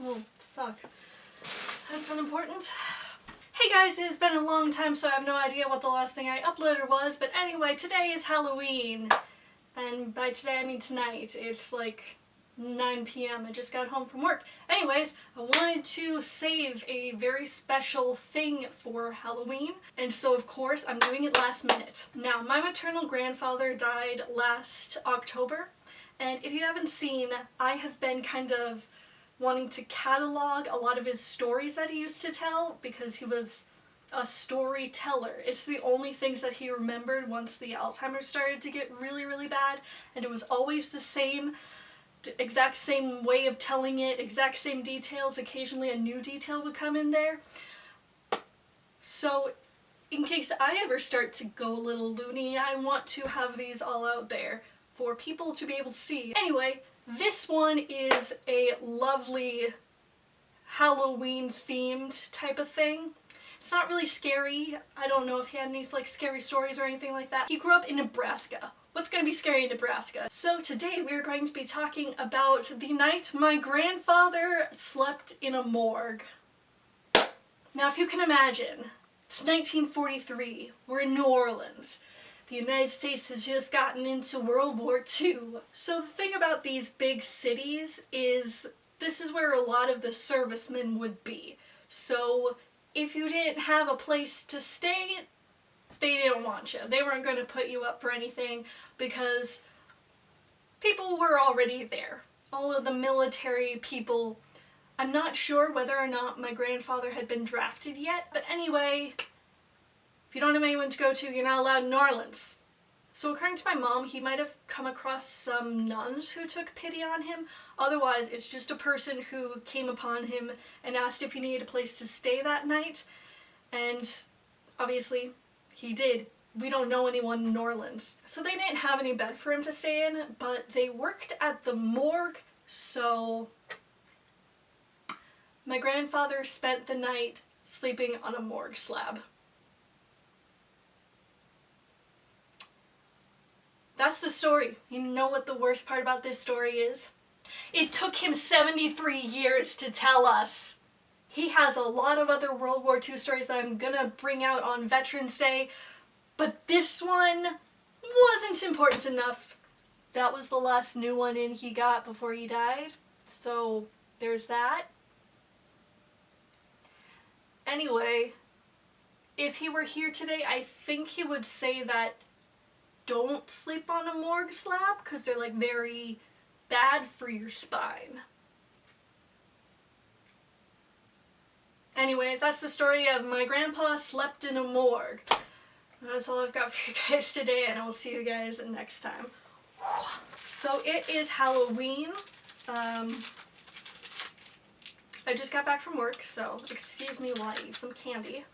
Oh, fuck. That's unimportant. Hey guys, it's been a long time, so I have no idea what the last thing I uploaded was, but anyway, today is Halloween. And by today I mean tonight. It's like 9 p.m. I just got home from work. Anyways, I wanted to save a very special thing for Halloween, and so of course I'm doing it last minute. Now, my maternal grandfather died last October, and if you haven't seen, I have been kind of wanting to catalog a lot of his stories that he used to tell, because he was a storyteller. It's the only things that he remembered once the Alzheimer's started to get really, really bad, and it was always the same, exact same way of telling it, exact same details. Occasionally a new detail would come in there. So in case I ever start to go a little loony, I want to have these all out there for people to be able to see. Anyway, this one is a lovely Halloween themed type of thing. It's not really scary. I don't know if he had any like scary stories or anything like that. He grew up in Nebraska. What's going to be scary in Nebraska? So today we're going to be talking about the night my grandfather slept in a morgue. Now, if you can imagine, it's 1943. We're in New Orleans. The United States has just gotten into World War II. So the thing about these big cities is this is where a lot of the servicemen would be. So if you didn't have a place to stay, they didn't want you. They weren't going to put you up for anything because people were already there. All of the military people. I'm not sure whether or not my grandfather had been drafted yet, but anyway, if you don't have anyone to go to, you're not allowed in New Orleans. So according to my mom, he might have come across some nuns who took pity on him. Otherwise, it's just a person who came upon him and asked if he needed a place to stay that night. And obviously, he did. We don't know anyone in New Orleans. So they didn't have any bed for him to stay in, but they worked at the morgue, so my grandfather spent the night sleeping on a morgue slab. That's the story. You know what the worst part about this story is? It took him 73 years to tell us. He has a lot of other World War II stories that I'm gonna bring out on Veterans Day, but this one wasn't important enough. That was the last new one in he got before he died, so there's that. Anyway, if he were here today, I think he would say that don't sleep on a morgue slab because they're like very bad for your spine. Anyway, that's the story of my grandpa slept in a morgue. That's all I've got for you guys today, and I will see you guys next time. So it is Halloween. I just got back from work, so excuse me while I eat some candy.